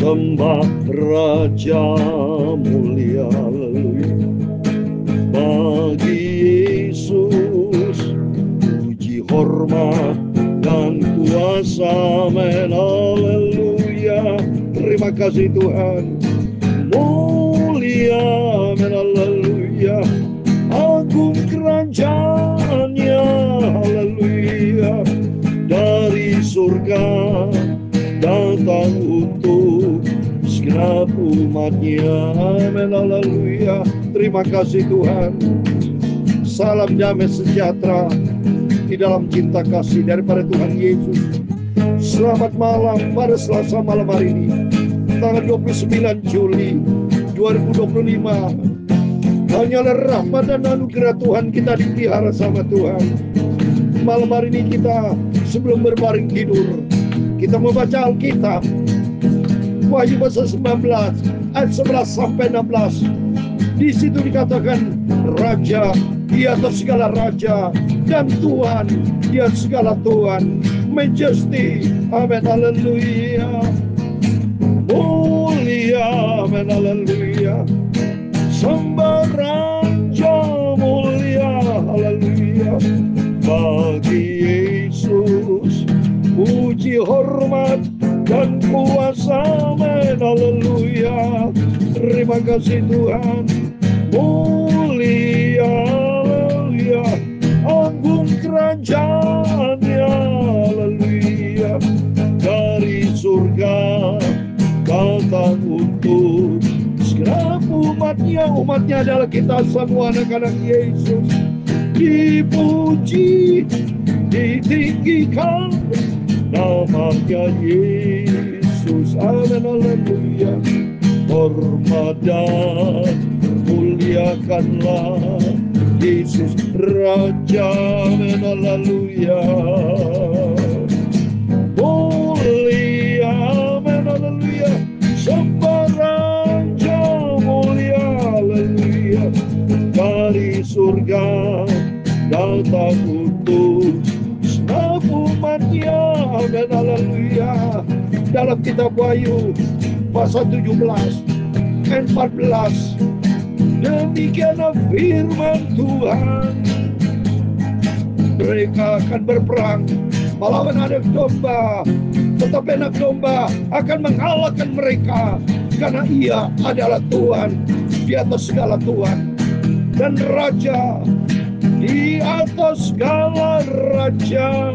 Sembah Raja mulia, haleluya. Bagi Yesus puji, hormat, dan kuasa, amin, haleluya. Terima kasih Tuhan. Mulia, amin, haleluya. Agung kerajaannya, haleluya. Dari surga datang untuk segenap umatnya, amin, haleluya. Terima kasih Tuhan. Salam damai sejahtera di dalam cinta kasih daripada Tuhan Yesus. Selamat malam pada Selasa malam hari ini, tanggal 29 Juli 2025. Hanyalah rahmat dan anugerah Tuhan kita dipelihara sama Tuhan. Malam hari ini kita sebelum berbaring tidur, kita membaca Alkitab. Wahyu pasal 19 ayat 11 sampai 16. Di situ dikatakan Raja di atas segala raja dan Tuhan di atas segala Tuhan. Majesty, amin, haleluya. Mulia, amin, haleluya. Sembah Raja mulia, haleluya. Bagi Yesus puji, hormat, dan kuasa, amin, haleluya. Terima kasih Tuhan. Mulia, haleluya. Agung kerajaannya, haleluya. Dari surga datang untuk segenap umatnya. Umatnya adalah kita semua, anak-anak Yesus. Dipuji, ditinggikan namanya Yesus, amin, haleluya. Hormat dan muliakanlah Yesus Raja, amin, haleluya. Mulia, amin, haleluya. Sembah Raja mulia, haleluya. Dari surga datang untuk segenap umatnya, amin, haleluya. Dalam kitab Wahyu pasal 17 ayat 14, demikianlah firman Tuhan. Mereka akan berperang melawan anak domba, tetapi anak domba akan mengalahkan mereka, karena ia adalah Tuhan di atas segala Tuhan dan Raja di atas segala raja.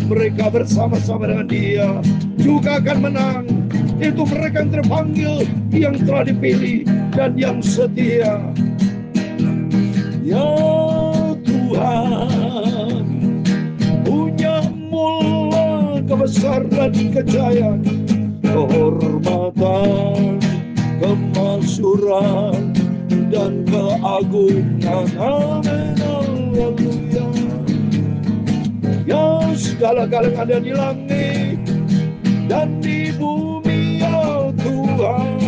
Mereka bersama-sama dengan dia juga akan menang. Itu mereka yang terpanggil, yang telah dipilih, dan yang setia. Ya Tuhan, punya mula kebesaran kejayaan, kehormatan, kemasyuran, dan keagungan, amin, haleluya. Ya segala-galanya ada di langit dan di bumi, ya Tuhan.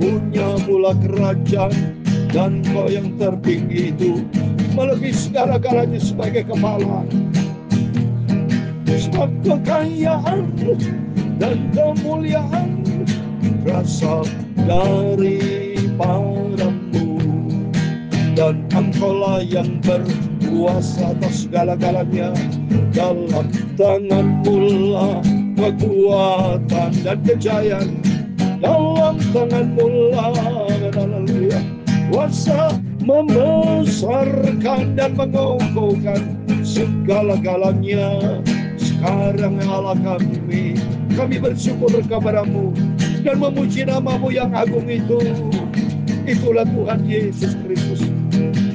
Punya mula kerajaan, dan Kau yang tertinggi itu melebihi segala-galanya sebagai kepala. Sebab kekayaan dan kemuliaan berasal daripadamu, dan Engkaulah yang berkuasa atas segala-galanya. Dalam tangan-Mu lah kekuatan dan kejayaan. Dalam tangan-Mu lah, haleluya, kuasa membesarkan dan mengokohkan segala-galanya. Sekarang Allah kami bersyukur kepada-Mu dan memuji nama-Mu yang agung itu. Itulah Tuhan Yesus Kristus.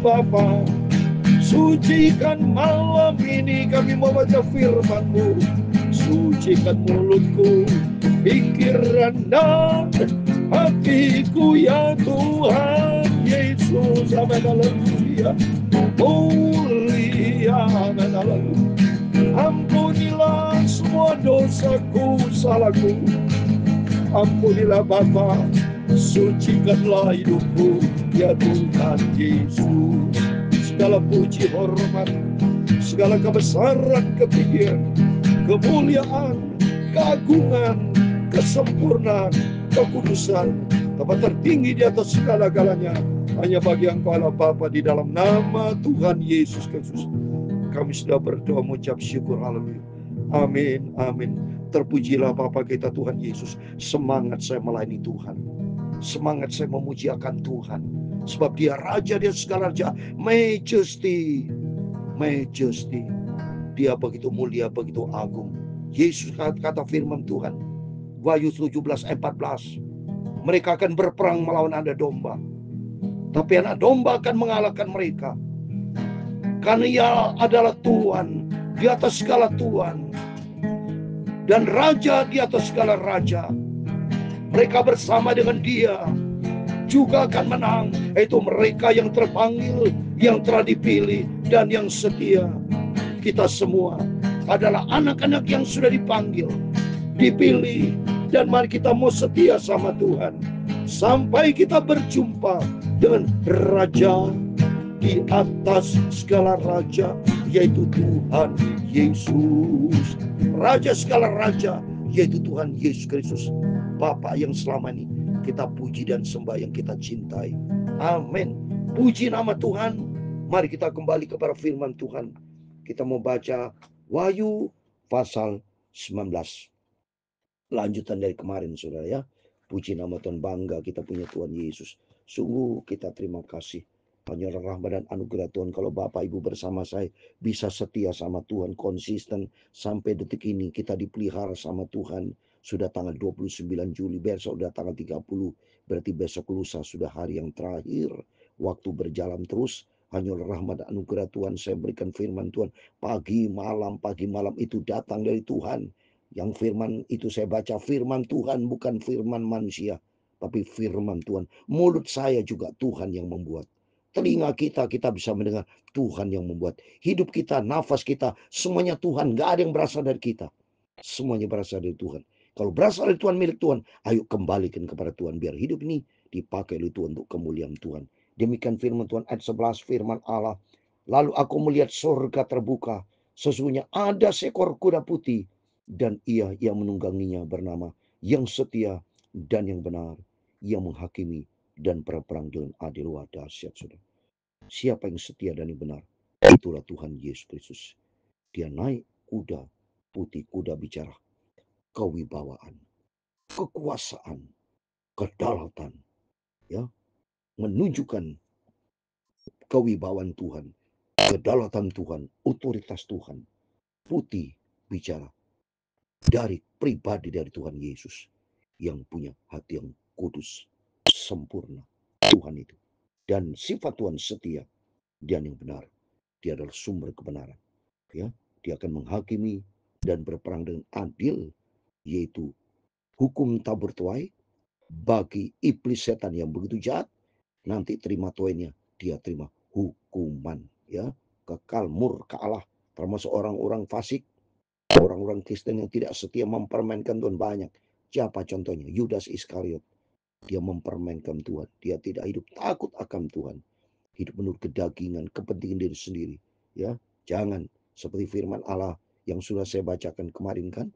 Bapa, sucikan malam ini kami membaca firman-Mu. Sucikan mulutku, pikiran dan hatiku, ya Tuhan Yesus, amin, haleluya. Mulia, amin, haleluya. Ampunilah semua dosaku, salahku. Ampunilah Bapa, sucikanlah hidupku, ya Tuhan Yesus. Segala puji, hormat, segala kebesaran, ketinggian, kemuliaan, keagungan, kesempurnaan, kekudusan, tempat tertinggi di atas segala-galanya hanya bagi Engkau Allah Bapa. Di dalam nama Tuhan Yesus Kristus kami sudah berdoa mengucap syukur. Haleluya. Amin, amin. Terpujilah Bapa kita Tuhan Yesus. Semangat saya melayani Tuhan, semangat saya memuji akan Tuhan, sebab Dia Raja, Dia segala raja. Majesty, majesty. Dia begitu mulia, begitu agung. Yesus kata firman Tuhan, Wahyu 17:14, mereka akan berperang melawan anak domba, tapi anak domba akan mengalahkan mereka, karena Ia adalah Tuhan di atas segala Tuhan dan Raja di atas segala raja. Mereka bersama dengan Dia juga akan menang, yaitu mereka yang terpanggil, yang telah dipilih, dan yang setia. Kita semua adalah anak-anak yang sudah dipanggil, dipilih, dan mari kita mau setia sama Tuhan sampai kita berjumpa dengan Raja di atas segala raja, yaitu Tuhan Yesus. Raja segala raja, yaitu Tuhan Yesus Kristus, Bapa yang selama ini kita puji dan sembah, yang kita cintai. Amin. Puji nama Tuhan. Mari kita kembali kepada firman Tuhan. Kita mau baca Wahyu pasal 19. Lanjutan dari kemarin, saudara ya. Puji nama Tuhan, bangga kita punya Tuhan Yesus. Sungguh kita terima kasih. Hanya rahmat dan anugerah Tuhan kalau Bapak Ibu bersama saya bisa setia sama Tuhan, konsisten sampai detik ini. Kita dipelihara sama Tuhan. Sudah tanggal 29 Juli, besok sudah tanggal 30. Berarti besok lusa sudah hari yang terakhir. Waktu berjalan terus. Hanya rahmat dan anugerah Tuhan. Saya berikan firman Tuhan. Pagi malam itu datang dari Tuhan. Yang firman itu saya baca firman Tuhan, bukan firman manusia, tapi firman Tuhan. Mulut saya juga Tuhan yang membuat. Telinga kita bisa mendengar, Tuhan yang membuat. Hidup kita, nafas kita, semuanya Tuhan. Gak ada yang berasal dari kita. Semuanya berasal dari Tuhan. Kalau berasal dari Tuhan, milik Tuhan, ayo kembalikan kepada Tuhan. Biar hidup ini dipakai oleh Tuhan untuk kemuliaan Tuhan. Demikian firman Tuhan ayat 11, firman Allah. Lalu aku melihat surga terbuka. Sesungguhnya ada seekor kuda putih. Dan ia yang menungganginya bernama yang setia dan yang benar. Yang menghakimi dan berperang dengan adil. Wah, dahsyat, saudara. Siapa yang setia dan yang benar? Itulah Tuhan Yesus Kristus. Dia naik kuda putih, kuda bicara. Kewibawaan, kekuasaan, kedaulatan, ya, menunjukkan kewibawaan Tuhan, kedaulatan Tuhan, otoritas Tuhan. Putih bicara dari pribadi dari Tuhan Yesus yang punya hati yang kudus, sempurna. Tuhan itu. Dan sifat Tuhan setia dan yang benar. Dia adalah sumber kebenaran. Ya, dia akan menghakimi dan berperang dengan adil, yaitu hukum tabur tuai bagi iblis setan yang begitu jahat. Nanti terima tuainya, dia terima hukuman, ya, kekal murka Allah. Termasuk orang-orang fasik, orang-orang Kristen yang tidak setia, mempermainkan Tuhan banyak. Siapa contohnya? Yudas Iskariot. Dia mempermainkan Tuhan. Dia tidak hidup takut akan Tuhan. Hidup menurut kedagingan, kepentingan diri sendiri. Ya, jangan seperti firman Allah yang sudah saya bacakan kemarin kan,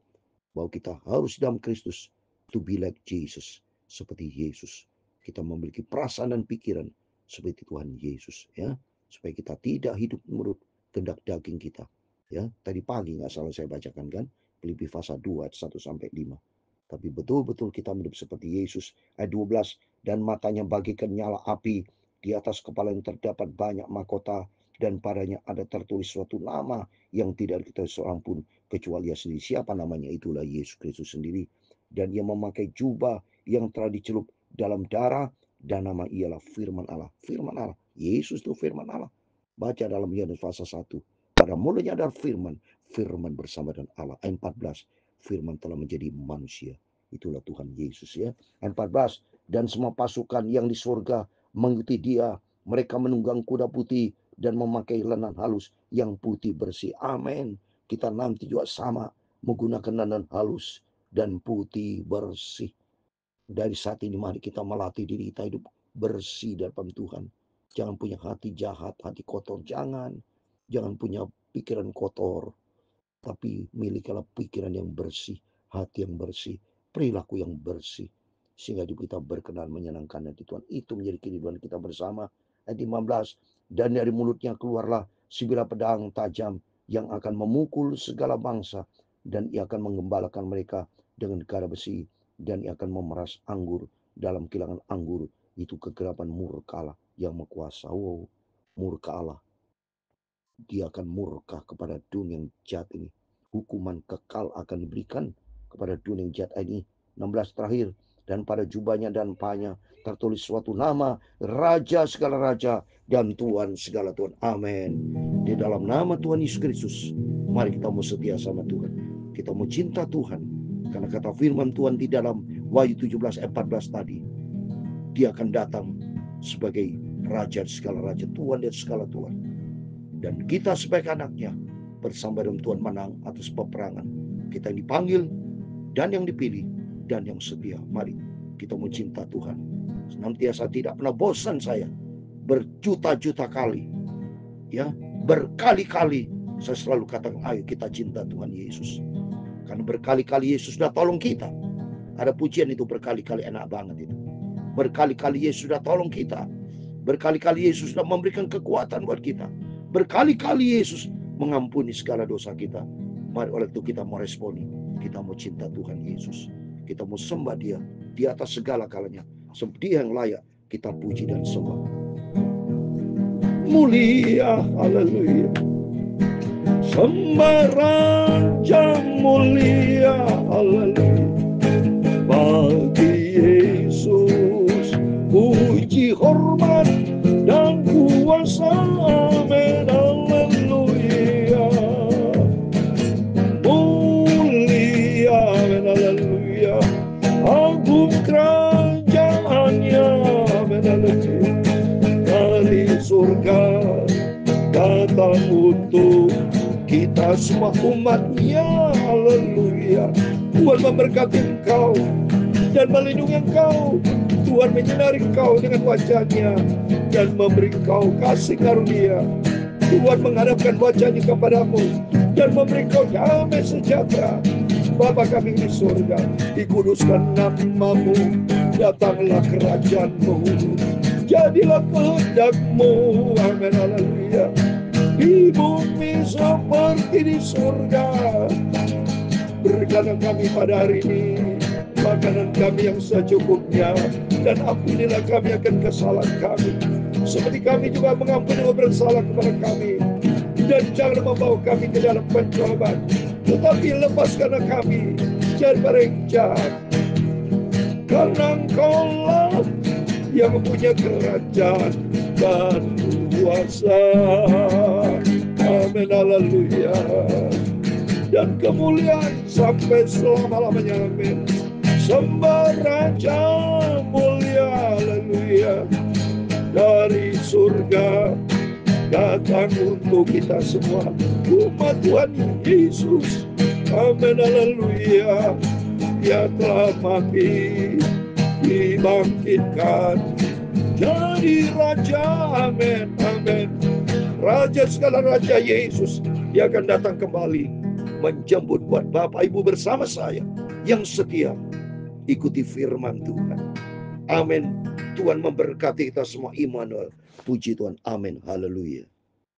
bahwa kita harus dalam Kristus to be like Jesus, seperti Yesus. Kita memiliki perasaan dan pikiran seperti Tuhan Yesus, ya, supaya kita tidak hidup menurut kehendak daging kita. Ya, tadi pagi nggak salah saya bacakan kan, Filipi pasal 2 ayat 1 sampai 5. Tapi betul-betul kita hidup seperti Yesus. Ayat 12, dan matanya bagikan nyala api, di atas kepala yang terdapat banyak mahkota, dan padanya ada tertulis suatu nama yang tidak diketahui seorang pun kecuali Dia sendiri. Siapa namanya? Itulah Yesus Kristus sendiri. Dan Ia memakai jubah yang telah dicelup dalam darah, dan nama Ialah firman Allah. Firman Allah. Yesus itu firman Allah. Baca dalam Yohanes pasal 1. Pada mulanya ada firman. Firman bersama dengan Allah. Ayat 14. Firman telah menjadi manusia. Itulah Tuhan Yesus, ya. Ayat 14. Dan semua pasukan yang di surga mengikuti Dia. Mereka menunggang kuda putih dan memakai lenan halus yang putih bersih. Amin. Kita nanti juga sama menggunakan lenan halus dan putih bersih. Dari saat ini mari kita melatih diri kita hidup bersih di depan Tuhan. Jangan punya hati jahat, hati kotor. Jangan punya pikiran kotor. Tapi milikilah pikiran yang bersih, hati yang bersih. perilaku yang bersih, sehingga hidup kita berkenan menyenangkan hati Tuhan. Itu menjadi kehidupan kita bersama. Ayat 15, dan dari mulutnya keluarlah sebilah pedang tajam yang akan memukul segala bangsa, dan ia akan menggembalakan mereka dengan kara besi, dan ia akan memeras anggur dalam kilangan anggur. Itu kegelapan murka Allah yang berkuasa. Wow, murka Allah. Dia akan murka kepada dunia yang jahat ini. Hukuman kekal akan diberikan kepada dunia yang jahat ini. 16 terakhir. Dan pada jubahnya dan pahanya tertulis suatu nama, Raja segala raja dan Tuhan segala Tuhan. Amin. Di dalam nama Tuhan Yesus Kristus, mari kita mau setia sama Tuhan. Kita mau cinta Tuhan. Karena kata firman Tuhan di dalam Wahyu 17 ayat 14 tadi, Dia akan datang sebagai Raja segala raja, Tuhan dan segala Tuhan. Dan kita sebagai anaknya bersama dengan Tuhan menang atas peperangan. Kita yang dipanggil dan yang dipilih dan yang setia. Mari kita mau cinta Tuhan. Senantiasa tidak pernah bosan saya. Berjuta-juta kali, ya, berkali-kali saya selalu katakan, ayo kita cinta Tuhan Yesus. Karena berkali-kali Yesus sudah tolong kita. Ada pujian itu, berkali-kali, enak banget itu. Berkali-kali Yesus sudah tolong kita. Berkali-kali Yesus sudah memberikan kekuatan buat kita. Berkali-kali Yesus mengampuni segala dosa kita. Mari oleh itu kita mau responi. Kita mau cinta Tuhan Yesus. Kita mau sembah Dia di atas segala kalanya. Dia yang layak kita puji dan sembah. Mulia, haleluya. Sembah Raja mulia, haleluya. Bagi Yesus puji, hormat dan kuasa, amin, haleluya. Mulia, amin, haleluya. Agung kerajaannya, amin, haleluya. Dari surga datang untuk kita semua umatnya, haleluya. Tuhan memberkati engkau dan melindungi engkau. Tuhan menyinari engkau dengan wajah-Nya dan memberi engkau kasih karunia. Tuhan menghadapkan wajah-Nya kepadamu dan memberi engkau damai sejahtera. Bapa kami di surga, dikuduskan nama-Mu, datanglah kerajaan-Mu, jadilah kehendak-Mu, amin, haleluya. Di bumi seperti di surga. Berikanlah kami pada hari ini makanan kami yang secukupnya, dan ampunilah kami akan kesalahan kami, seperti kami juga mengampuni orang bersalah kepada kami. Dan jangan membawa kami ke dalam pencobaan, tetapi lepaskanlah kami dari yang jahat. Karena Engkau-lah yang mempunyai kerajaan dan kuasa, amin, haleluya. Dan kemuliaan sampai selama-lamanya, amin. Sembah Raja mulia, haleluya. Dari surga datang untuk kita semua, umat Tuhan Yesus, amin, haleluya. Dia telah mati, dibangkitkan jadi Raja, amin, amin. Raja segala raja Yesus, Dia akan datang kembali menjemput buat Bapak Ibu bersama saya yang setia ikuti firman Tuhan. Amin. Tuhan memberkati kita semua. Immanuel. Puji Tuhan. Amin. Haleluya.